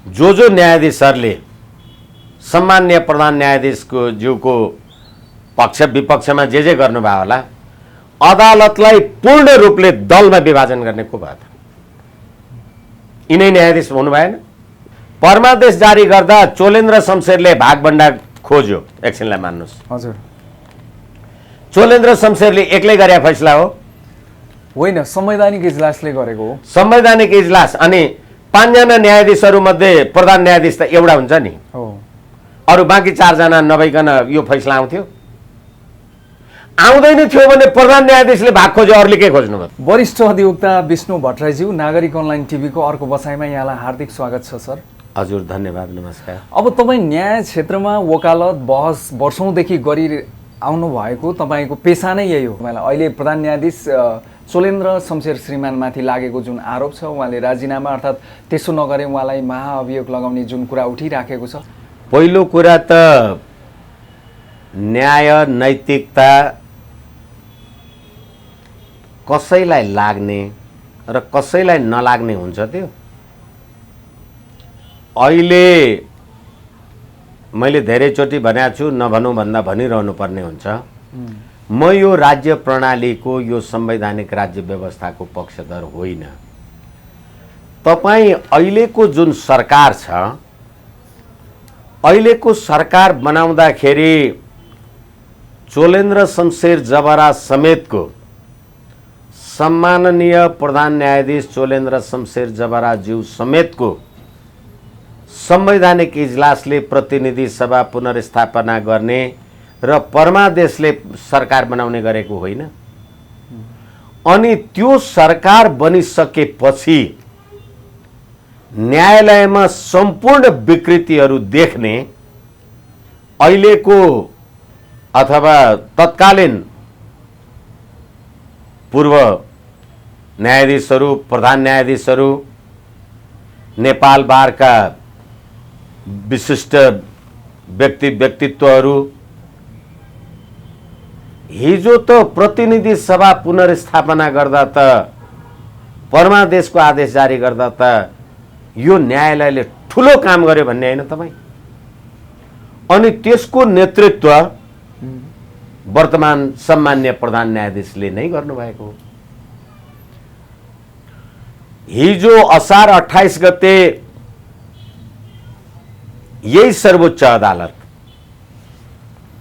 जो न्यायाधीशहरूले सम्मान्य प्रधान न्यायाधीशको ज्यूको पक्ष विपक्षमा जे गर्नुभयो होला, अदालतलाई पूर्ण रूपले दलमा विभाजन गर्ने को भयो त? यिनै न्यायाधीश हुनु भएन? परमादेश जारी गर्दा चोलेन्द्र शमशेरले भागभण्डा खोज्यो, एकछिनलाई मान्नुहोस्। हजुर, चोलेन्द्र शमशेरले एक्लै गरे फैसला हो? होइन, संवैधानिक इजलासले गरेको हो। संवैधानिक इजलास। अनि 5 जना न्यायाधीशहरू मध्ये प्रधान न्यायाधीश त एउटा हुन्छ नि, अरू बाँकी 4 जना नभइकन यो फैसला आउँथ्यो? आउँदैन थियो भने प्रधान न्यायाधीशले भाग खोज्यो, अरूले के खोज्नुभयो? वरिष्ठ अधिवक्ता विष्णु भट्टराईज्यू, नागरिक अनलाइन टिभीको अर्को बसाइमा यहाँलाई हार्दिक स्वागत छ सर। हजुर, धन्यवाद, नमस्कार। अब तपाईँ न्याय क्षेत्रमा वकालत बहस वर्षौँदेखि गरि आउनु भएको तपाईँको पेसा नै यही हो। तपाईँलाई अहिले प्रधान न्यायाधीश चोलेन्द्र शमशेर श्रीमानमाथि लागेको जुन आरोप छ, उहाँले राजीनामा अर्थात् त्यसो नगरे उहाँलाई महाअभियोग लगाउने जुन कुरा उठिराखेको छ, पहिलो कुरा त न्याय नैतिकता कसैलाई लाग्ने र कसैलाई नलाग्ने हुन्छ त्यो। अहिले मैले धेरैचोटि भनेको छु, नभनौँ भन्दा भनिरहनु पर्ने हुन्छ, म यो राज्य प्रणालीको, यो संवैधानिक राज्य व्यवस्थाको पक्षधर होइन। तपाईँ अहिलेको जुन सरकार छ, अहिलेको सरकार बनाउँदाखेरि चोलेन्द्र शमशेर जबरा समेतको सम्माननीय प्रधान न्यायाधीश चोलेन्द्र शमशेर जबराज्यू समेतको संवैधानिक इजलासले प्रतिनिधि सभा पुनर्स्थापना गर्ने र परमादेशले सरकार बनाउने गरेको होइन। अनि त्यो सरकार बनिसकेपछि न्यायालयमा सम्पूर्ण विकृतिहरू देख्ने अहिलेको अथवा तत्कालीन पूर्व न्यायाधीशहरू, प्रधान न्यायाधीशहरू, नेपाल बारका विशिष्ट व्यक्तित्वहरू हिजो त प्रतिनिधि सभा पुनर्स्थापना गर्दा त, परमादेशको आदेश जारी गर्दा त यो न्यायालयले ठुलो काम गर्यो भन्ने होइन तपाईँ? अनि त्यसको नेतृत्व वर्तमान सम्मान्य प्रधान न्यायाधीशले नै गर्नुभएको हो। हिजो असार 28 गते यही सर्वोच्च अदालत,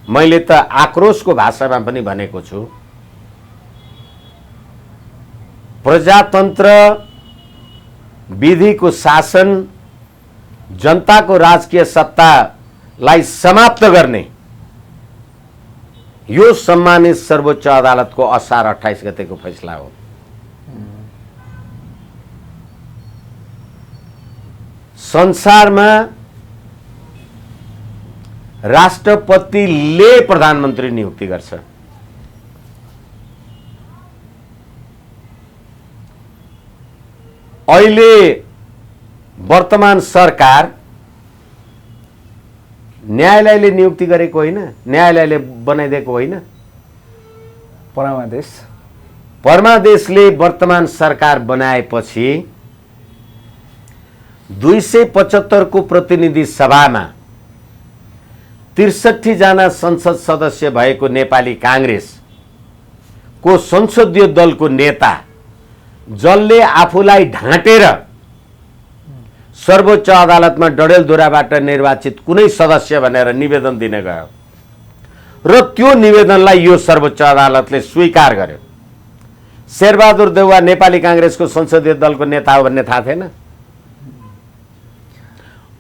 मैले त आक्रोशको भाषामा पनि भनेको छु, प्रजातन्त्र, विधिको शासन, जनताको राजकीय सत्तालाई समाप्त गर्ने यो सम्मानित सर्वोच्च अदालतको असार 28 गतेको फैसला हो। संसारमा राष्ट्रपतिले प्रधानमन्त्री नियुक्ति गर्छ। अहिले वर्तमान सरकार न्यायालयले नियुक्ति गरेको होइन, न्यायालयले बनाइदिएको होइन, परमादेशले वर्तमान सरकार बनाएपछि 275 को प्रतिनिधि सभामा 63 जना संसद सदस्य भएको नेपाली कांग्रेस को संसदीय दलको नेता, जसले आफूलाई ढाँटेर सर्वोच्च अदालतमा डडेलधुराबाट निर्वाचित कुनै सदस्य भनेर निवेदन दिन गयो र त्यो निवेदनलाई यो सर्वोच्च अदालतले स्वीकार गर्यो। शेरबहादुर देउवा नेपाली कांग्रेसको संसदीय दलको नेता हो भन्ने थाहा थिएन।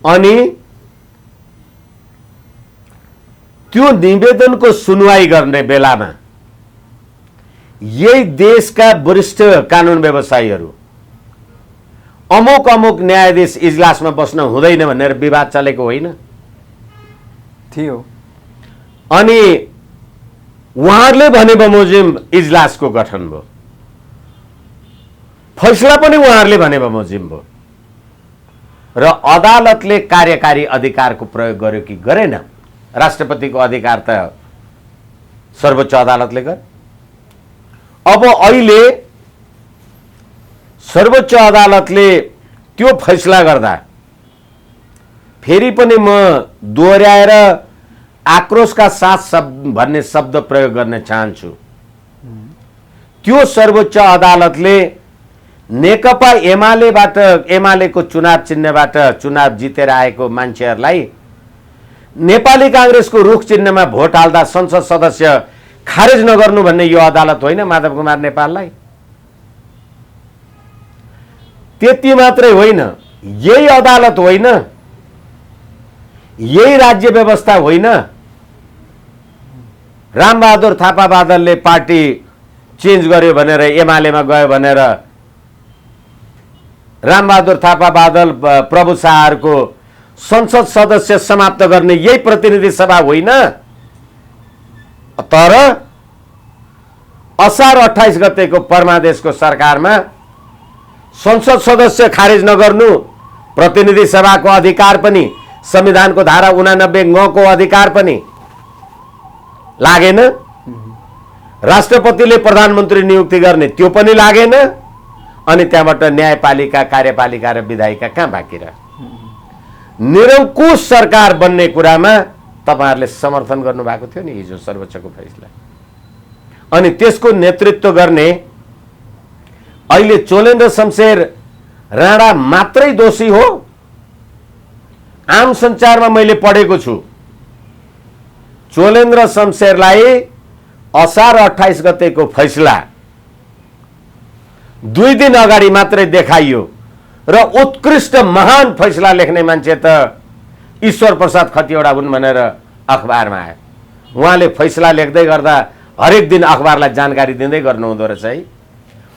अनि त्यो निवेदनको सुनवाई गर्ने बेलामा यही देशका वरिष्ठ कानुन व्यवसायीहरू अमुक अमुक न्यायाधीश इजलासमा बस्न हुँदैन भनेर विवाद चलेको होइन थियो। अनि उहाँहरूले भने बमोजिम इजलासको गठन भयो, फैसला पनि उहाँहरूले भने बमोजिम भयो र अदालतले कार्यकारी अधिकारको प्रयोग गर्यो कि गरेन? राष्ट्रपतिको अधिकार त सर्वोच्च अदालतले गर्यो। अब अहिले सर्वोच्च अदालतले त्यो फैसला गर्दा फेरि पनि म दोहोऱ्याएर आक्रोशका साथ भन्ने शब्द प्रयोग गर्न चाहन्छु। त्यो सर्वोच्च अदालतले नेकपा एमालेको चुनाव चिन्हबाट चुनाव जितेर आएको मान्छेहरूलाई नेपाली कांग्रेसको रुख चिन्हमा भोट हाल्दा संसद सदस्य खारेज नगर्नु भन्ने यो अदालत होइन माधव कुमार नेपाललाई। त्यति मात्रै होइन, यही अदालत होइन, यही राज्य व्यवस्था होइन। रामबहादुर थापा बादलले पार्टी चेन्ज गर्यो भनेर एमालेमा गयो भनेर रामबहादुर थापा बादल प्रभु शाहको संसद सदस्य समाप्त गर्ने यही प्रतिनिधि सभा होइन। तर असार 28 गतेको परमादेशको सरकारमा संसद सदस्य खारेज नगर्नु प्रतिनिधि सभाको अधिकार पनि, संविधानको धारा 89 को अधिकार पनि लागेन। राष्ट्रपतिले प्रधानमन्त्री नियुक्ति गर्ने त्यो पनि लागेन। अनि त्यहाँबाट न्यायपालिका, कार्यपालिका र विधायिका कहाँ बाँकी रह्यो? निरङ्कुश सरकार बन्ने कुरामा तपाईहरुले समर्थन गर्नुभएको थियो नि हिजो सर्वोच्चको फैसला। अनि त्यसको नेतृत्व गर्ने अहिले चोलेन्द्र शमशेर राणा मात्रै दोषी हो? आम सञ्चारमा मैले पढेको छु चोलेन्द्र शमशेरलाई असार 28 गतेको फैसला 2 दिन अगाडि मात्रै देखाइयो र उत्कृष्ट महान फैसला लेख्ने मान्छे त ईश्वर प्रसाद खतिवडा हुन् भनेर अखबारमा आयो। उहाँले फैसला लेख्दै गर्दा हरेक दिन अखबारलाई जानकारी दिँदै गर्नुहुँदो रहेछ है।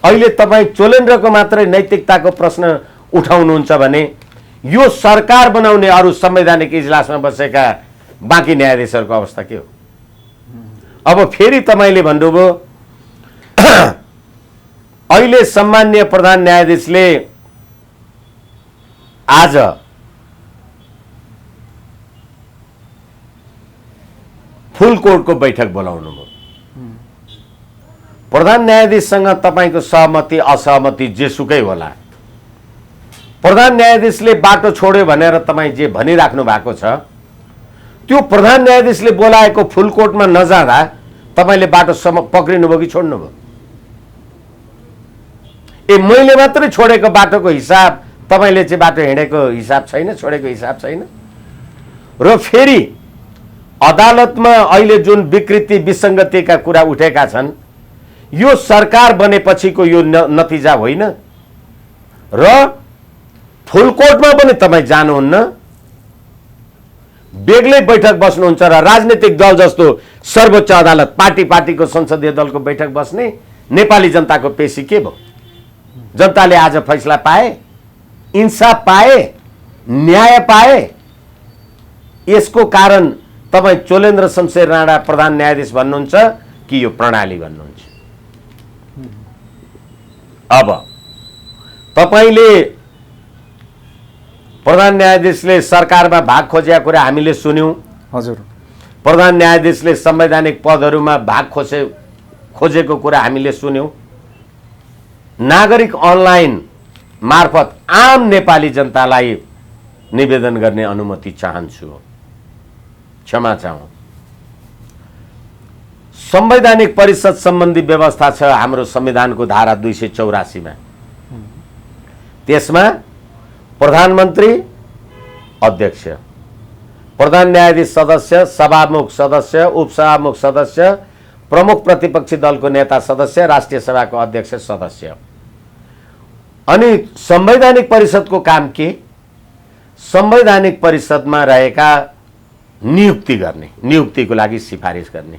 अहिले तपाई चोलेन्द्रको मात्रै नैतिकताको प्रश्न उठाउनुहुन्छ भने यो सरकार बनाउने अरु संवैधानिक इजलासमा बसेका बाँकी न्यायाधीशहरूको अवस्था के हो? अब फेरि तपाईले भन्नुभयो अहिले सम्माननीय प्रधान न्यायाधीशले आज फुल कोर्टको बैठक बोलाउनु भयो। प्रधान न्यायाधीशसँग तपाईको सहमति असहमति जेसुकै होला, प्रधान न्यायाधीशले बाटो छोड्यो भनेर तपाई जे भनिराख्नु भएको छ त्यो प्रधान न्यायाधीशले बोलाएको फुल कोर्टमा नजाँदा तपाईले बाटो पक्रिनु भयो कि छोड्नु भयो? मैले मात्रै छोडेको बाटोको हिसाब तपाईले चाहिँ बाटो हिँडेको हिसाब छैन, छोडेको हिसाब छैन। र फेरि अदालतमा अहिले जुन विकृति विसङ्गतिका कुरा उठेका छन् यो सरकार बनेपछिको यो नतिजा होइन। र फुल कोर्टमा पनि तपाई जानुहुन्न, बेग्लै बैठक बस्नुहुन्छ र राजनीतिक दल जस्तो सर्वोच्च अदालत पार्टीको संसदीय दलको बैठक बस्ने नेपाली जनताको पेशी के भयो? जनताले आज फैसला पाए, इन्साफ पाए, न्याय पाए। यसको कारण तपाई चोलेन्द्र शमशेर राणा प्रधान न्यायाधीश भन्नुहुन्छ कि यो प्रणाली भन्नुहुन्छ? अब तपाईले प्रधान न्यायाधीशले सरकारमा भाग खोजेको कुरा हामीले सुन्यौं। हजुर, प्रधान न्यायाधीशले संवैधानिक पदहरूमा भाग खोजेको कुरा हामीले सुन्यौं। नागरिक अनलाइन मार्फत आम नेपाली जनतालाई निवेदन गर्ने अनुमति चाहन्छु, क्षमा चाहौं। संवैधानिक परिषद सम्बन्धी व्यवस्था छ हाम्रो संविधानको धारा 284 मा। त्यसमा प्रधानमन्त्री अध्यक्ष, प्रधान न्यायाधीश सदस्य, सभामुख सदस्य, उपसभामुख सदस्य, प्रमुख प्रतिपक्षी दलको नेता सदस्य, राष्ट्रिय सभाको अध्यक्ष सदस्य। अनि संवैधानिक परिषदको काम के? संवैधानिक परिषदमा रहेका नियुक्ति गर्ने, नियुक्तिको लागि सिफारिस गर्ने।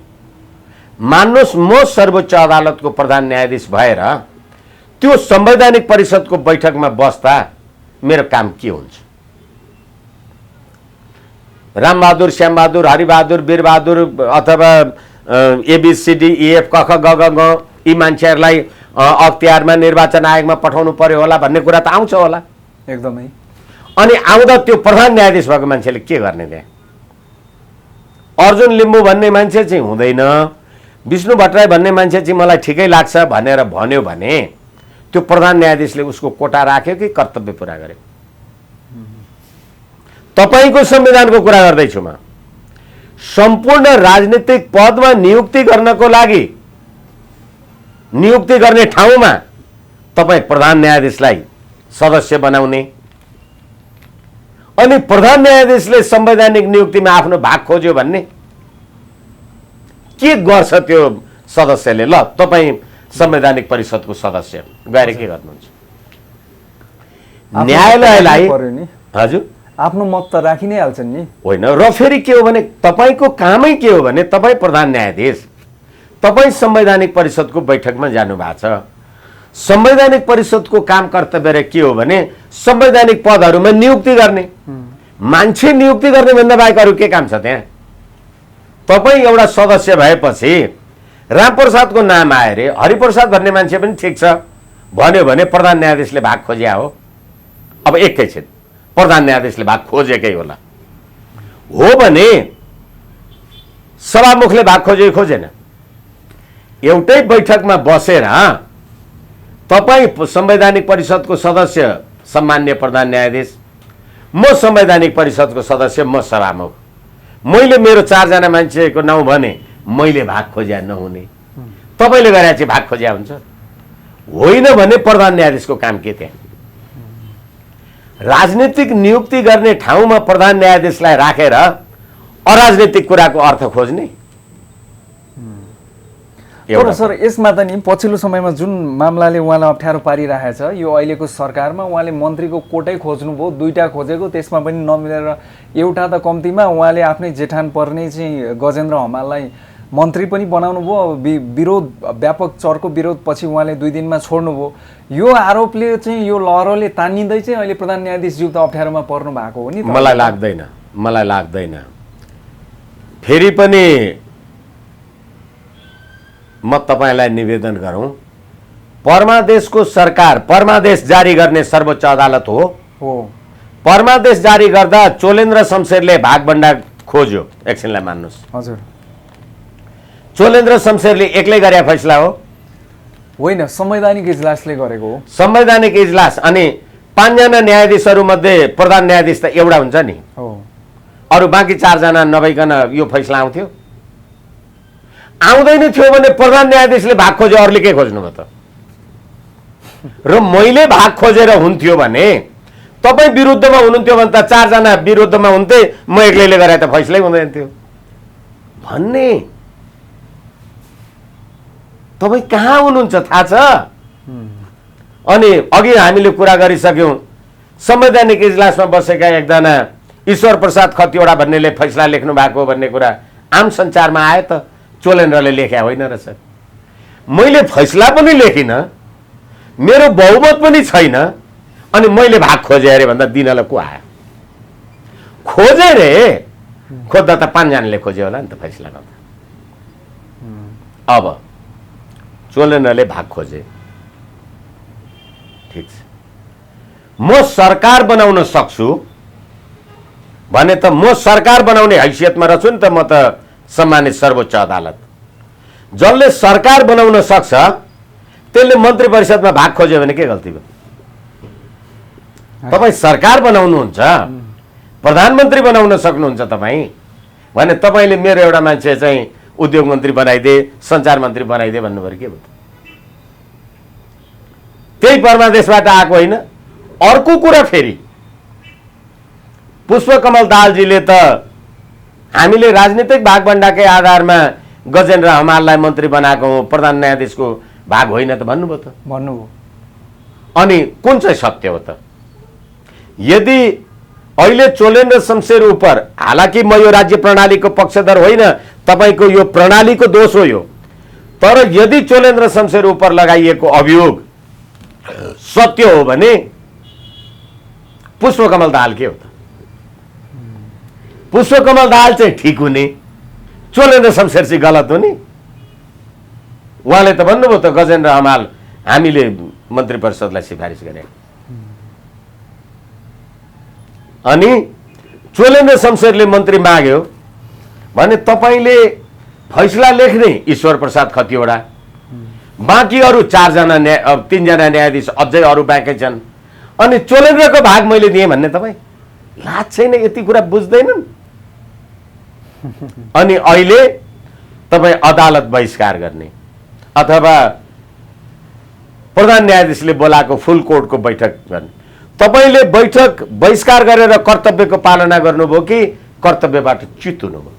मान्नुहोस् म सर्वोच्च अदालतको प्रधान न्यायाधीश भएर त्यो संवैधानिक परिषदको बैठकमा बस्दा मेरो काम के हुन्छ? रामबहादुर, श्यामबहादुर, हरिबहादुर, वीरबहादुर अथवा एबीसीडी ईएफ कख ग ग ग यी मान्छेहरूलाई अख्तियारमा निर्वाचन आयोगमा पठाउनु पर्यो होला भन्ने कुरा त आउँछ होला एकदमै। अनि आउँदा त्यो प्रधान न्यायाधीश भएको मान्छेले के गर्ने? त्यहाँ अर्जुन लिम्बू भन्ने मान्छे चाहिँ हुँदैन, विष्णु भट्टराई भन्ने मान्छे चाहिँ मलाई ठिकै लाग्छ भनेर भन्यो भने त्यो प्रधान न्यायाधीशले उसको कोटा राख्यो कि कर्तव्य पुरा गर्यो? तपाईको संविधानको कुरा गर्दैछु म। सम्पूर्ण राजनीतिक पदमा नियुक्ति गर्नको लागि नियुक्ति गर्ने ठाउँमा तपाई प्रधान न्यायाधीशलाई सदस्य बनाउने अनि प्रधान न्यायाधीशले संवैधानिक नियुक्तिमा आफ्नो भाग खोज्यो भन्ने के गर्छ त्यो सदस्यले? ल तपाई संवैधानिक परिषदको सदस्य गएर के गर्नुहुन्छ? न्यायालयलाई हजुर आफ्नो मत त राखि नै हाल्छन् नि। होइन, र फेरि के हो भने तपाईको कामै के हो भने तपाई प्रधान न्यायाधीश, तपाई संवैधानिक परिषदको बैठकमा जानु भएको छ। संवैधानिक परिषदको काम कर्तव्य के हो भने संवैधानिक पदहरूमा नियुक्ति गर्ने, मान्छे नियुक्ति गर्ने भन्दा बाहेक अरू के काम छ त्यहाँ? तपाई एउटा सदस्य भएपछि रामप्रसादको नाम आयो रे, हरिप्रसाद भन्ने मान्छे पनि ठिक छ भन्यो भने प्रधान न्यायाधीशले भाग खोज्या हो। अब एकैछिन प्रधान न्यायाधीशले भाग खोजेकै होला हो भने सभामुखले भाग खोजे खोजेन? एउटै बैठकमा बसेर तपाई संवैधानिक परिषदको सदस्य सम्मान्य प्रधान न्यायाधीश, म संवैधानिक परिषदको सदस्य, म सभामुख, मैले मेरो 4 जना मान्छेको नाउँ भने मैले भाग खोज्या नहुने, तपाईले गरे चाहिँ भाग खोज्या हुन्छ? होइन भने प्रधान न्यायाधीशको काम के त्यहाँ? राजनीतिक नियुक्ति गर्ने ठाउँमा प्रधान न्यायाधीशलाई राखेर अराजनीतिक कुराको अर्थ खोज्ने? तर सर यसमा त नि पछिल्लो समयमा जुन मामलाले उहाँलाई अप्ठ्यारो पारिरहेछ, यो अहिलेको सरकारमा उहाँले मन्त्रीको कोटै खोज्नुभयो, 2टा खोजेको, त्यसमा पनि नमिलेर एउटा त कम्तीमा उहाँले आफ्नै जेठान पर्ने चाहिँ गजेन्द्र हमाललाई मन्त्री पनि बनाउनु भयो। विरोध, व्यापक चर्को विरोधपछि उहाँले 2 दिनमा छोड्नुभयो। यो आरोपले चाहिँ, यो लहरोले तानिँदै चाहिँ अहिले प्रधान न्यायाधीशज्यू त अप्ठ्यारोमा पर्नु भएको हो नि। मलाई लाग्दैन। फेरि पनि म तपाईलाई निवेदन गरौँ, परमादेशको सरकार परमादेश जारी गर्ने सर्वोच्च अदालत हो। परमादेश जारी गर्दा चोलेन्द्र शमशेरले भागभण्डा खोज्यो, एकछिनलाई मान्नुहोस्। हजुर, चोलेन्द्र शमशेरले एक्लै गरे फैसला हो? होइन, संवैधानिक इजलासले गरेको हो। संवैधानिक इजलास अनि 5 जना न्यायाधीशहरू मध्ये प्रधान न्यायाधीश त एउटा हुन्छ नि, अरू बाँकी 4 जना नभइकन यो फैसला आउँथ्यो? आउँदैन थियो भने प्रधान न्यायाधीशले भाग खोज्यो, अरूले के खोज्नुभयो त? र मैले भाग खोजेर हुन्थ्यो भने तपाई विरुद्धमा हुनुहुन्थ्यो भने त 4 जना विरुद्धमा हुन्थे, म एक्लैले गरे त फैसलै हुँदैन थियो भन्ने। तपाई कहाँ हुनुहुन्छ थाहा छ? अनि अघि हामीले कुरा गरिसक्यौं, संवैधानिक इजलासमा बसेका एकजना ईश्वर प्रसाद खतिवडा भन्नेले फैसला लेख्नु भएको भन्ने कुरा आम सञ्चारमा आयो त, चोलेन्द्रले लेख्या होइन रहेछ। मैले फैसला पनि लेखिन, मेरो बहुमत पनि छैन, अनि मैले भाग खोजे अरे भन्दा दिनलाई को आयो? खोजे रे, खोज्दा त 5 जनाले खोज्यो होला नि त फैसला गर्दा। अब चोलेन्द्रले भाग खोजे, ठिक छ, म सरकार बनाउन सक्छु भने त म सरकार बनाउने हैसियतमा रहन्छु नि त। म त सम्मानित सर्वोच्च अदालत, जसले सरकार बनाउन सक्छ त्यसले मन्त्री परिषदमा भाग खोज्यो भने के गल्ती भयो? तपाई सरकार बनाउनुहुन्छ, प्रधानमन्त्री बनाउन सक्नुहुन्छ तपाई भने तपाईले मेरो एउटा मान्छे चाहिँ उद्योग मन्त्री बनाइदे, सञ्चार मन्त्री बनाइदे भन्नुभयो, के भयो? त्यही परमादेशबाट आएको होइन? अर्को कुरा फेरि पुष्पकमल दाहालजीले त हामीले राजनीतिक भागभण्डाकै आधारमा गजेन्द्र हमाललाई मन्त्री बनाएको हो, प्रधान न्यायाधीशको भाग होइन त भन्नुभयो त? भन्नुभयो। अनि कुन चाहिँ सत्य हो त? यदि अहिले चोलेन्द्र शमशेर उप, हालाकि म यो राज्य प्रणालीको पक्षधर होइन, तपाईको यो प्रणालीको दोष हो यो, तर यदि चोलेन्द्र शमशेर उप लगाइएको अभियोग सत्य हो भने पुष्पकमल दाहाल के हो त? पुष्पकमल दाहाल चाहिँ ठिक हुने, चोलेन्द्र शमशेर चाहिँ गलत हुने? उहाँले त भन्नुभयो त गजेन्द्र हमाल हामीले मन्त्री परिषदलाई सिफारिस गरे, अनि चोलेन्द्र शमशेरले मन्त्री माग्यो भने तपाईले फैसला लेख्ने ईश्वर प्रसाद खतिवडा, बाँकी अरू 4 जना 3 जना न्यायाधीश अझै अरू बाँकी छन्, अनि चोलेन्द्रको भाग मैले दिएँ भन्ने तपाई? लाज छैन, यति कुरा बुझ्दैनन्। अनि अहिले तपाईँ अदालत बहिष्कार गर्ने अथवा प्रधान न्यायाधीशले बोलाएको फुल कोर्टको बैठक गर्ने, तपाईँले बैठक बहिष्कार गरेर कर्तव्यको पालना गर्नुभयो कि कर्तव्यबाट च्युत हुनुभयो?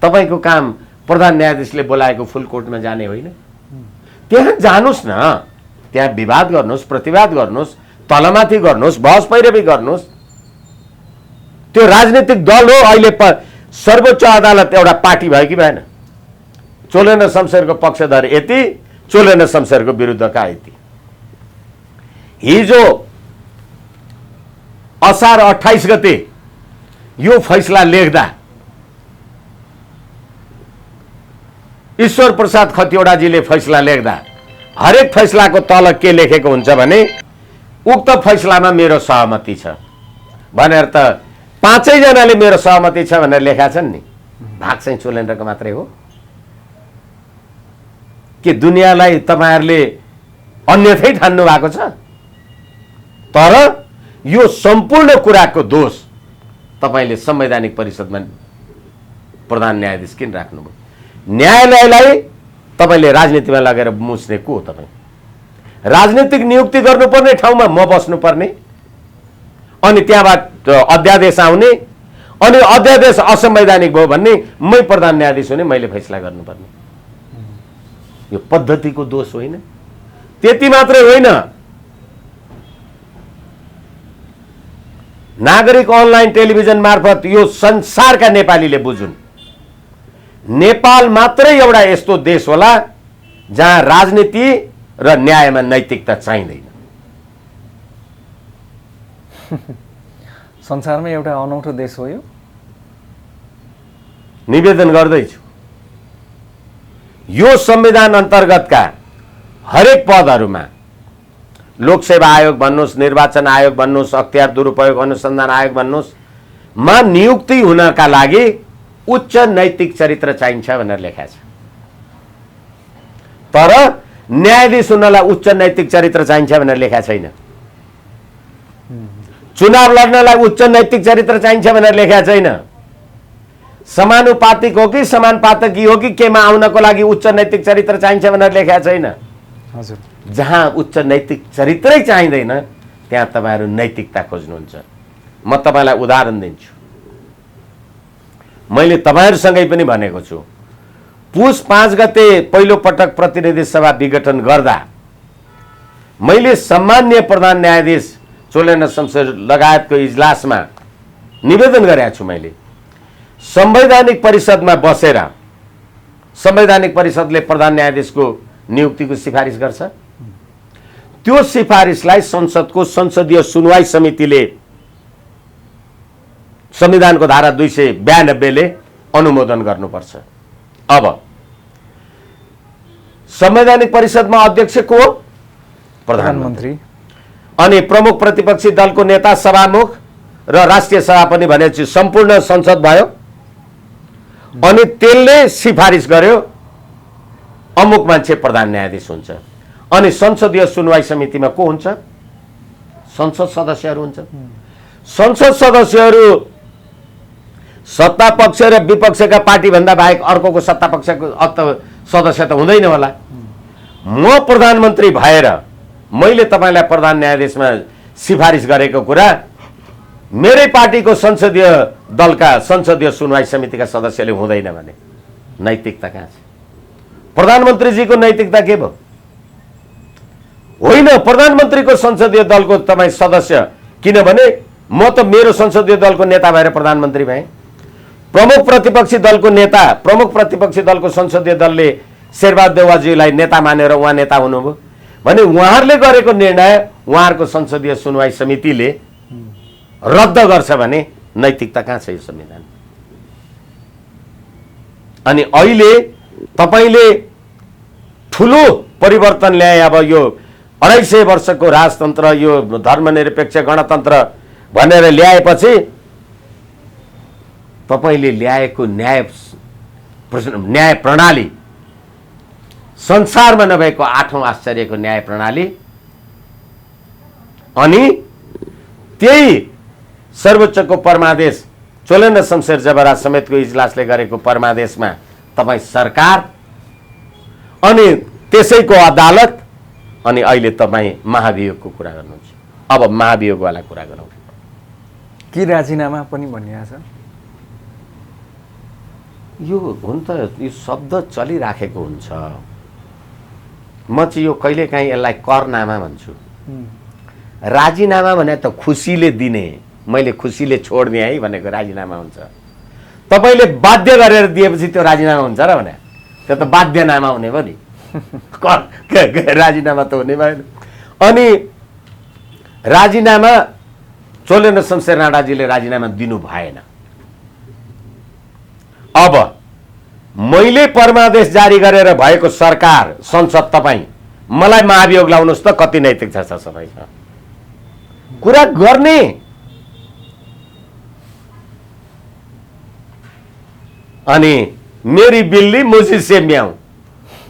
तपाईँको काम प्रधान न्यायाधीशले बोलाएको फुल कोर्टमा जाने होइन। त्यहाँ जानुस् न, त्यहाँ विवाद गर्नुहोस्, प्रतिवाद गर्नुहोस्, तलमाथि गर्नुहोस्, बहस पैरवी गर्नुहोस्। त्यो राजनीतिक दल हो। अहिले सर्वोच्च अदालत एउटा पार्टी भयो कि भएन? चोलेन्द्र शमशेरको पक्षधर यति, चोलेन्द्र शमशेरको विरुद्धका यति। हिजो असार 28 गते यो फैसला लेख्दा ईश्वर प्रसाद खतिवड़ाजीले फैसला लेख्दा हरेक फैसलाको तल के लेखेको हुन्छ भने उक्त फैसलामा मेरो सहमति छ भनेर त पाँचैजनाले मेरो सहमति छ भनेर लेखा छन् नि। भाग चाहिँ चोलेन्द्रको मात्रै हो कि दुनियाँलाई तपाईहरुले अन्यथै ठान्नु भएको छ? तर यो सम्पूर्ण कुराको दोष तपाईले संवैधानिक परिषदमा प्रधान न्यायाधीश किन राख्नुभयो? न्यायालयलाई तपाईले राजनीतिमा लगेर मुछ्ने को हो? तपाई राजनीतिक नियुक्ति गर्नुपर्ने ठाउँमा म बस्नुपर्ने, अनि त्यहाँबाट अध्यादेश आउने, अनि अध्यादेश असंवैधानिक भयो भन्ने मै प्रधान न्यायाधीश हुने, मैले फैसला गर्नुपर्ने। यो पद्धतिको दोष होइन। त्यति मात्रै होइन, नागरिक अनलाइन टेलिभिजन मार्फत यो संसारका नेपालीले बुझुन्, नेपाल मात्रै एउटा यस्तो देश होला जहाँ राजनीति र न्यायमा नैतिकता चाहिँदैन। संसारमा एउटा अनौठो देश हो यो। निवेदन गर्दैछु, यो संविधान अन्तर्गतका हरेक पदहरूमा लोकसेवा आयोग भन्नुहोस्, निर्वाचन आयोग भन्नुहोस्, अख्तियार दुरुपयोग अनुसन्धान आयोग भन्नुहोस्, मा नियुक्ति हुनका लागि उच्च नैतिक चरित्र चाहिन्छ भनेर लेखा छ। तर न्यायाधीश हुनलाई उच्च नैतिक चरित्र चाहिन्छ भनेर लेखा छैन। चुनाव लड्नलाई उच्च नैतिक चरित्र चाहिन्छ भनेर लेखा छैन। समानुपातिक हो कि समानुपातकी हो कि केमा आउनको लागि उच्च नैतिक चरित्र चाहिन्छ भनेर लेखा छैन। हजुर, जहाँ उच्च नैतिक चरित्रै चाहिँदैन त्यहाँ तपाईहरु नैतिकता खोज्नुहुन्छ। म तपाईलाई उदाहरण दिन्छु। मैले तपाईहरुसँगै पनि भनेको छु, पुस 5 गते पहिलो पटक प्रतिनिधि सभा विघटन गर्दा मैले सम्माननीय प्रधान न्यायाधीश चोलेन्द्र शमशेर लगायतको इजलासमा निवेदन गरेको छु। मैले संवैधानिक परिषदमा बसेर, संवैधानिक परिषदले प्रधान न्यायाधीशको नियुक्तिको सिफारिस गर्छ, त्यो सिफारिसलाई संसदको संसदीय सुनवाई समितिले संविधानको धारा 292 ले अनुमोदन गर्नुपर्छ। अब संवैधानिक परिषदमा अध्यक्ष को हो? प्रधानमन्त्री। अनि प्रमुख प्रतिपक्षी दलको नेता सभामुख र राष्ट्रिय सभापति भनेपछि सम्पूर्ण संसद भयो। अनि त्यसले सिफारिस गर्यो अमुक मान्छे प्रधान न्यायाधीश हुन्छ। अनि संसदीय सुनवाई समितिमा को हुन्छ? संसद सदस्यहरू हुन्छ। संसद सदस्यहरू सत्ता पक्ष र विपक्षका पार्टी भन्दा बाहेक अर्कोको सत्ता पक्षको सदस्य त हुँदैन होला। म प्रधानमन्त्री भएर मैले तपाईलाई प्रधान न्यायाधीशमा सिफारिस गरेको कुरा मेरै पार्टीको संसदीय दलका संसदीय सुनवाई समितिका सदस्यले हुँदैन भने नैतिकता कहाँ छ? प्रधानमन्त्रीजीको नैतिकता के भयो? होइन, प्रधानमन्त्रीको संसदीय दलको तपाई सदस्य, किनभने म त मेरो संसदीय दलको नेता भएर प्रधानमन्त्री भएँ। प्रमुख प्रतिपक्षी दलको नेता, प्रमुख प्रतिपक्षी दलको संसदीय दलले शेरबहादुर देउवाजीलाई नेता मानेर उहाँ नेता हुनुभयो भने उहाँहरूले गरेको निर्णय उहाँहरूको संसदीय सुनवाई समितिले रद्द गर्छ भने नैतिकता कहाँ छ यो संविधान? अनि अहिले तपाईले ठुलो परिवर्तन ल्याए। अब यो 250 वर्षको राजतन्त्र, यो धर्मनिरपेक्ष गणतन्त्र भनेर ल्याएपछि तपाईले ल्याएको न्याय प्रणाली संसारमा नभएको 8औं आश्चर्यको न्याय प्रणाली, अनि त्यही सर्वोच्चको परमादेश चोलेन्द्र शमशेर जबरा समेतको इजलासले गरेको परमादेशमा तपाईँ सरकार अनि त्यसैको अदालत अनि अहिले तपाईँ महाभियोगको कुरा गर्नुहुन्छ। अब महाभियोगवाला कुरा गरौँ। कि राजीनामा पनि भनिएको छ? यो हुन त यो शब्द चलिराखेको हुन्छ। म चाहिँ यो कहिलेकाहीँ यसलाई करनामा भन्छु। राजीनामा भने त खुसीले दिने, मैले खुसीले छोड्ने है भनेको राजीनामा हुन्छ। तपाईँले बाध्य गरेर दिएपछि त्यो राजीनामा हुन्छ र भने त्यो त बाध्यनामा हुने भयो नि। राजीनामा त हुने भएन। अनि राजीनामा चोलेन्द्र शमशेर राणाजीले राजीनामा दिनु भएन। अब मैले परमादेश जारी गरेर भएको सरकार संसद तपाईँ मलाई महाभियोग लाउनुहोस् त, कति नैतिकता छ सबैसँग कुरा गर्ने। अनि मेरी बिल्ली मुझी से म्याऊ।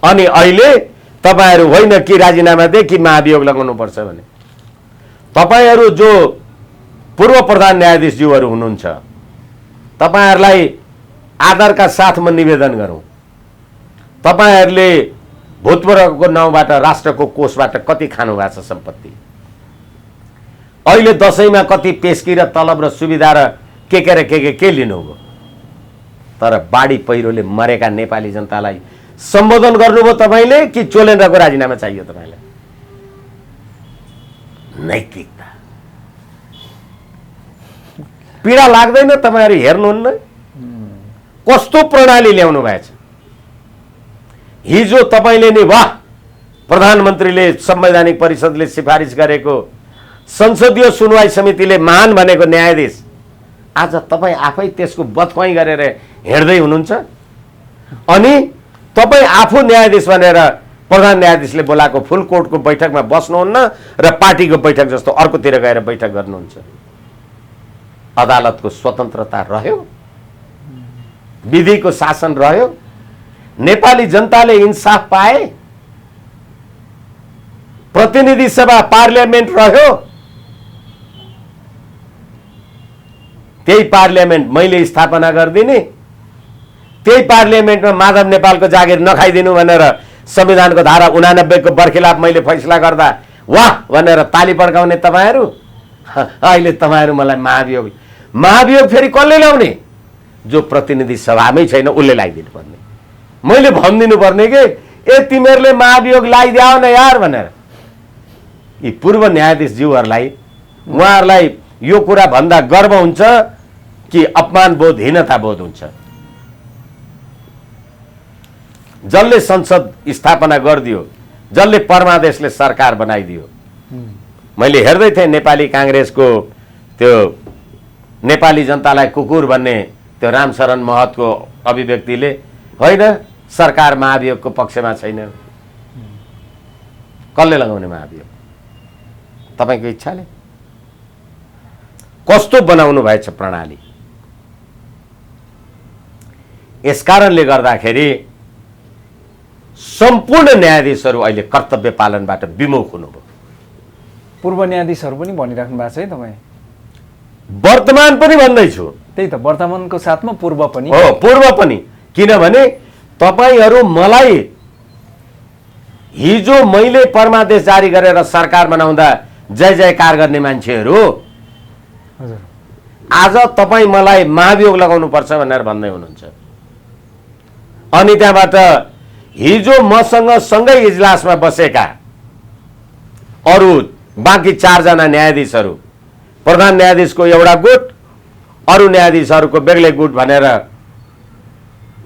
अनि अहिले तपाईहरू होइन कि राजीनामा दे कि महाभियोग लगाउनु पर्छ भने तपाईहरू जो पूर्व प्रधान न्यायाधीशज्यूहरू हुनुहुन्छ तपाईहरूलाई आदरका साथ म निवेदन गरौँ, तपाईहरूले भूतपूर्वको नाउँबाट राष्ट्रको कोषबाट कति खानु भएको छ सम्पत्ति। अहिले दशैंमा कति पेस्की र तलब र सुविधा र के लिनुभयो। तर बाढी पहिरोले मरेका नेपाली जनतालाई सम्बोधन गर्नुभयो तपाईँले कि चोलेन्द्रको राजीनामा चाहियो तपाईँलाई? नैतिकता पीडा लाग्दैन? तपाईँहरू हेर्नुहुन्न कस्तो प्रणाली ल्याउनु भएछ। हिजो तपाईँले नि वाह प्रधानमन्त्रीले संवैधानिक परिषदले सिफारिस गरेको संसदीय सुनवाई समितिले महान भनेको न्यायाधीश आज तपाईँ आफै त्यसको बदख्वाई गरेर हिँड्दै हुनुहुन्छ। अनि तपाईँ आफू न्यायाधीश भनेर प्रधान न्यायाधीशले बोलाएको फुल कोर्टको बैठकमा बस्नुहुन्न र पार्टीको बैठक जस्तो अर्कोतिर गएर बैठक गर्नुहुन्छ। अदालतको स्वतन्त्रता रह्यो, विधिको शासन रह्यो, नेपाली जनताले इन्साफ पाए, प्रतिनिधि सभा पार्लियामेन्ट रह्यो। त्यही पार्लियामेन्ट मैले स्थापना गरिदिने, त्यही पार्लियामेन्टमा माधव नेपालको जागिर नखाइदिनु भनेर संविधानको धारा 89 को बर्खिलाफ मैले फैसला गर्दा वाह भनेर ताली पड्काउने तपाईहरू। अहिले तपाईहरू मलाई महाभियोग फेरि कसले ल्याउने? जो प्रतिनिधि सभामै छैन उसले लगाइदिनु पर्ने। मैले भनिदिनु पर्ने कि ए तिमीहरूले महाभियोग लगाइदियो न यार भनेर। यी पूर्व न्यायाधीशज्यूहरूलाई उहाँहरूलाई यो कुरा भन्दा गर्व हुन्छ कि अपमान बोध, हीनता बोध हुन्छ? जसले संसद स्थापना गरिदियो, जसले परमादेशले सरकार बनाइदियो। मैले हेर्दै थिएँ नेपाली कांग्रेसको त्यो नेपाली जनतालाई कुकुर भन्ने त्यो रामशरण महतको अभिव्यक्तिले होइन सरकार महाभियोगको पक्षमा छैन। कसले लगाउने महाभियोग? तपाईको इच्छाले कस्तो बनाउनु भएछ प्रणाली। यसकारणले गर्दाखेरि सम्पूर्ण न्यायाधीशहरू अहिले कर्तव्य पालनबाट विमुख हुनुभयो। पूर्व न्यायाधीशहरू पनि भनिराख्नु भएको छ है तपाईँ? वर्तमान पनि भन्दैछु। त्यही त, वर्तमानको साथमा पूर्व पनि हो, पूर्व पनि। किनभने तपाईहरू मलाई हिजो मैले परमादेश जारी गरेर सरकार बनाउँदा जय जयकार गर्ने मान्छेहरू आज तपाईँ मलाई महाभियोग लगाउनु पर्छ भनेर भन्दै हुनुहुन्छ। अनि त्यहाँबाट हिजो मसँग सँगै इजलासमा बसेका अरू बाँकी 4 जना न्यायाधीशहरू, प्रधान न्यायाधीशको एउटा गुट, अरू न्यायाधीशहरूको बेग्लै गुट भनेर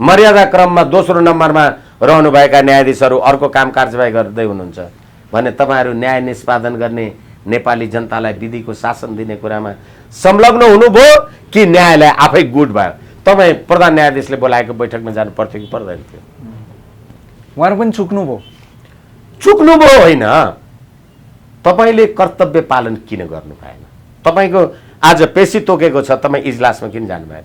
मर्यादा क्रममा दोस्रो नम्बरमा रहनुभएका न्यायाधीशहरू अर्को काम कारबाही गर्दै हुनुहुन्छ भने तपाईहरू न्याय निष्पादन गर्ने, नेपाली जनतालाई विधिको शासन दिने कुरामा संलग्न हुनुभयो कि न्यायालय आफै गुट भयो? तपाईँ प्रधान न्यायाधीशले बोलाएको बैठकमा जानु पर्थ्यो कि पर्दैन थियो? उहाँहरू पनि चुक्नुभयो? चुक्नुभयो होइन, तपाईँले कर्तव्य पालन किन गर्नु भएन? तपाईँको आज पेशी तोकेको छ, तपाईँ इजलासमा किन जानु भएन?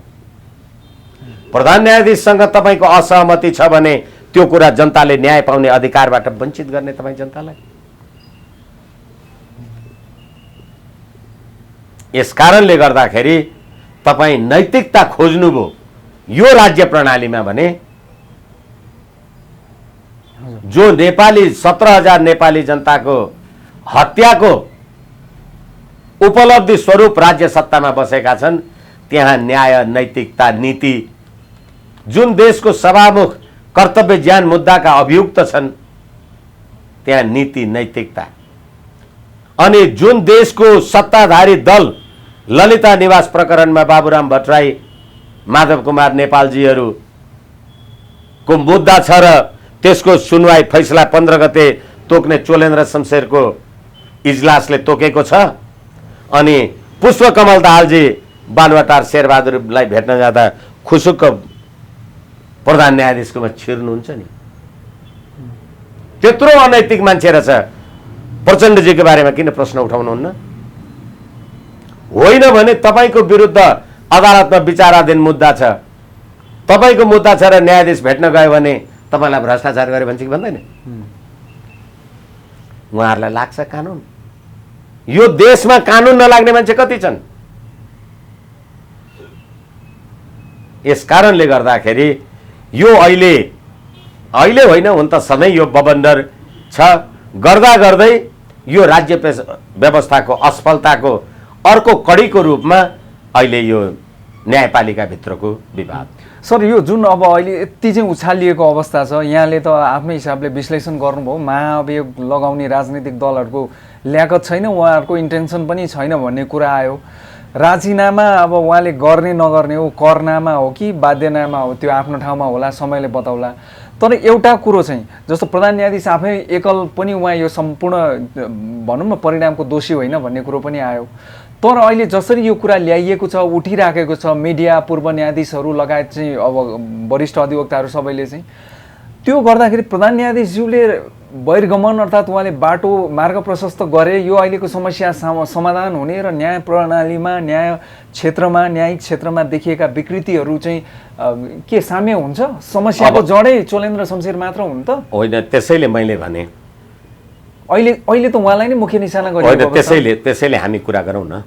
प्रधान न्यायाधीशसँग तपाईँको असहमति छ भने त्यो कुरा जनताले न्याय पाउने अधिकारबाट वञ्चित गर्ने तपाईँ जनतालाई? यस कारणले गर्दाखेरि तपाईँ नैतिकता खोज्नुभयो यो राज्य प्रणालीमा भने जो नेपाली 17,000 नेपाली जनताको हत्याको उपलब्धि स्वरूप राज्य सत्तामा बसेका छन्, त्यहाँ न्याय, नैतिकता, नीति, जुन देशको सभामुख कर्तव्य ज्ञान मुद्दाका अभियुक्त छन् त्यहाँ नीति, नैतिकता, अनि जुन देशको सत्ताधारी दल ललिता निवास प्रकरणमा बाबुराम भट्टराई, माधव कुमार नेपालजीहरूको मुद्दा छ र त्यसको सुनवाई फैसला 15 गते तोक्ने चोलेन्द्र शमशेरको इजलासले तोकेको छ, अनि पुष्पकमल दाहालजी बालुवाटार शेरबहादुरलाई भेट्न जाँदा खुसुक्क प्रधान न्यायाधीशकोमा छिर्नुहुन्छ नि। त्यत्रो अनैतिक मान्छे रहेछ, प्रचण्डजीको बारेमा किन प्रश्न उठाउनुहुन्न? होइन भने तपाईँको विरुद्ध अदालतमा विचाराधीन मुद्दा छ, तपाईँको मुद्दा छ र न्यायाधीश भेट्न गयो भने तपाईँलाई भ्रष्टाचार गरे भन्छ कि भन्दैन? उहाँहरूलाई लाग्छ कानुन? यो देशमा कानुन नलाग्ने मान्छे कति छन्? यस कारणले गर्दाखेरि यो अहिले होइन, हुन त सधैँ यो बबन्डर छ। गर्दा गर्दै यो राज्य व्यवस्थाको असफलताको अर्को कडीको रूपमा अहिले यो न्यायपालिकाभित्रको विवाद। सर, यो जुन अब अहिले यति चाहिँ उछालिएको अवस्था छ, यहाँले त आफ्नै हिसाबले विश्लेषण गर्नुभयो, महाअभियोग लगाउने राजनीतिक दलहरूको ल्याकत छैन, उहाँहरूको इन्टेन्सन पनि छैन भन्ने कुरा आयो। राजीनामा अब उहाँले गर्ने नगर्ने हो, करनामा हो कि बाध्यनामा हो, त्यो आफ्नो ठाउँमा होला, समयले बताउला। तर एउटा कुरो चाहिँ जस्तो प्रधान न्यायाधीश आफै एकल पनि उहाँ यो सम्पूर्ण भनौँ न परिणामको दोषी होइन भन्ने कुरो पनि आयो। तर अहिले जसरी यो कुरा ल्याइएको छ, उठिराखेको छ, मिडिया, पूर्व न्यायाधीशहरू लगायत चाहिँ अब वरिष्ठ अधिवक्ताहरू सबैले चाहिँ त्यो गर्दाखेरि प्रधान न्यायाधीशज्यूले बहिर्गमन अर्थात् उहाँले बाटो मार्ग प्रशस्त गरे, यो अहिलेको समस्या समाधान हुने र न्याय प्रणालीमा, न्याय क्षेत्रमा, न्यायिक क्षेत्रमा देखिएका विकृतिहरू चाहिँ के साम्य हुन्छ? समस्याको जडै चोलेन्द्र शमशेर मात्र हुन् त? होइन, त्यसैले मैले भने अहिले त उहाँलाई नै मुख्य निशाना गरिएको होइन। त्यसैले हामी कुरा गरौँ न।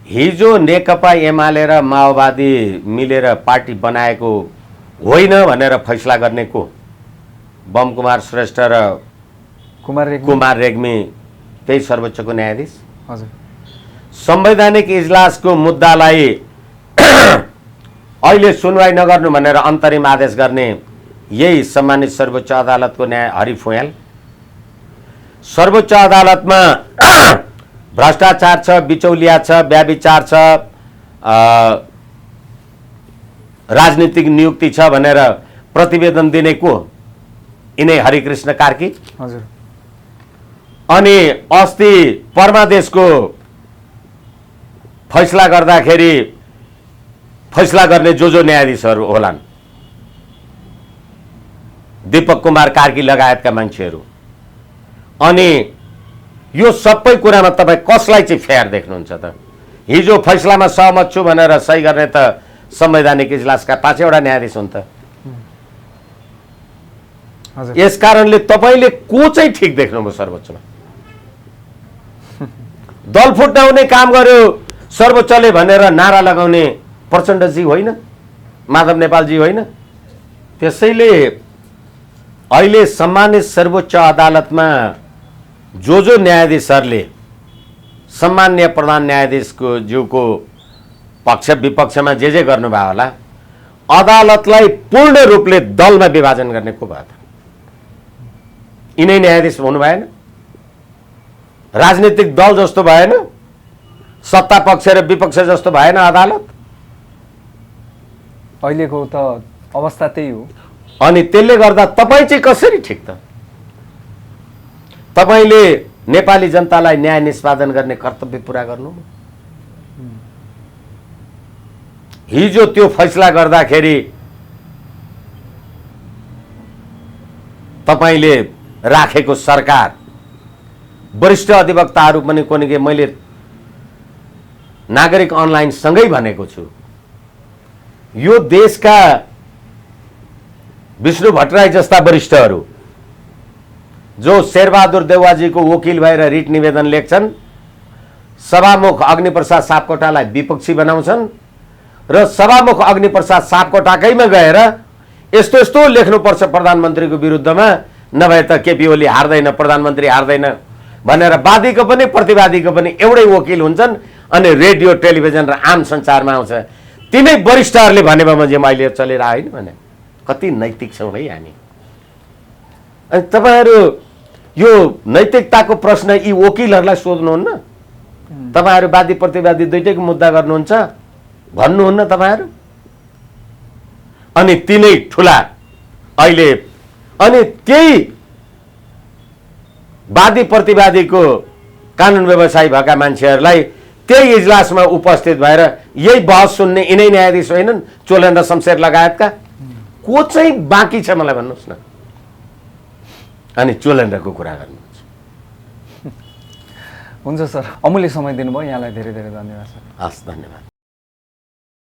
हिजो नेकपा एमाले र माओवादी मिलेर पार्टी बनाएको होइन भनेर फैसला गर्ने को? बम कुमार श्रेष्ठ र कुमार रेग्मी, त्यही सर्वोच्चको न्यायाधीश। हजुर, संवैधानिक इजलासको मुद्दालाई अहिले सुनवाई नगर्नु भनेर अन्तरिम आदेश गर्ने यही सम्मानित सर्वोच्च अदालतको न्याय हरि फुयाल। सर्वोच्च अदालतमा भ्रष्टाचार छ, बिचौलिया छ, व्याभिचार छ, राजनीतिक नियुक्ति छ भनेर प्रतिवेदन दिने को? यिनै हरिकृष्ण कार्की। हजुर, अनि अस्ति परमादेशको फैसला गर्दाखेरि फैसला गर्ने जो न्यायाधीशहरू होलान्, दीपक कुमार कार्की लगायतका मान्छेहरू। अनि यो सबै कुरामा तपाईँ कसलाई चाहिँ फेयर देख्नुहुन्छ त? हिजो फैसलामा सहमत छु भनेर सही गर्ने त संवैधानिक इजलासका 5 वटा न्यायाधीश हुन् त। यस कारणले तपाईँले को चाहिँ ठिक देख्नुभयो सर्वोच्चमा? दल फुटाउने काम गर्यो सर्वोच्चले भनेर नारा लगाउने प्रचण्डजी होइन, माधव नेपालजी होइन। त्यसैले अहिले सम्मानित सर्वोच्च अदालतमा जो न्यायाधीशहरूले सम्मान्य प्रधान न्यायाधीशको ज्यूको पक्ष विपक्षमा जे गर्नुभयो होला, अदालतलाई पूर्ण रूपले दलमा विभाजन गर्ने को भयो त? यिनै न्यायाधीश हुनु भएन? राजनीतिक दल जस्तो भएन? सत्ता पक्ष र विपक्ष जस्तो भएन अदालत? अहिलेको त अवस्था त्यही हो। अनि त्यसले गर्दा तपाईँ चाहिँ कसरी ठिक त? तपाईँले नेपाली जनतालाई न्याय निष्पादन गर्ने कर्तव्य पुरा गर्नु। हिजो त्यो फैसला गर्दाखेरि तपाईँले राखेको सरकार, वरिष्ठ अधिवक्ताहरू पनि कोनी, मैले नागरिक अनलाइन सँगै भनेको छु, यो देशका विष्णु भट्टराई जस्ता वरिष्ठहरू जो शेरबहादुर देउवाजीको वकिल भएर रिट निवेदन लेख्छन्, सभामुख अग्निप्रसाद सापकोटालाई विपक्षी बनाउँछन् र सभामुख अग्निप्रसाद सापकोटाकैमा गएर यस्तो यस्तो लेख्नुपर्छ प्रधानमन्त्रीको विरुद्धमा, नभए त केपी ओली हार्दैन, प्रधानमन्त्री हार्दैन भनेर वादीको पनि प्रतिवादीको पनि एउटै वकिल हुन्छन् अनि रेडियो टेलिभिजन र आम सञ्चारमा आउँछ। तिनै वरिष्ठहरूले भनेमा चाहिँ मैले चलेर आएन भने कति नैतिक छौँ है हामी। अनि तपाईँहरू यो नैतिकताको प्रश्न यी वकिलहरूलाई सोध्नुहुन्न? तपाईँहरू वादी प्रतिवादी दुइटैको मुद्दा गर्नुहुन्छ भन्नुहुन्न तपाईँहरू? अनि तिनै ठुला अहिले अनि त्यही वादी प्रतिवादीको कानुन व्यवसायी भएका मान्छेहरूलाई त्यही इजलासमा उपस्थित भएर यही बहस सुन्ने यिनै न्यायाधीश होइनन् चोलेन्द्र शमशेर लगायतका? को चाहिँ बाँकी छ मलाई भन्नुहोस् न? अनि चोलेन्द्रको कुरा गर्नुहुन्छ। हुन्छ सर, अमूल्य समय दिनुभयो, यहाँलाई धेरै धेरै धन्यवाद सर। हस्, धन्यवाद।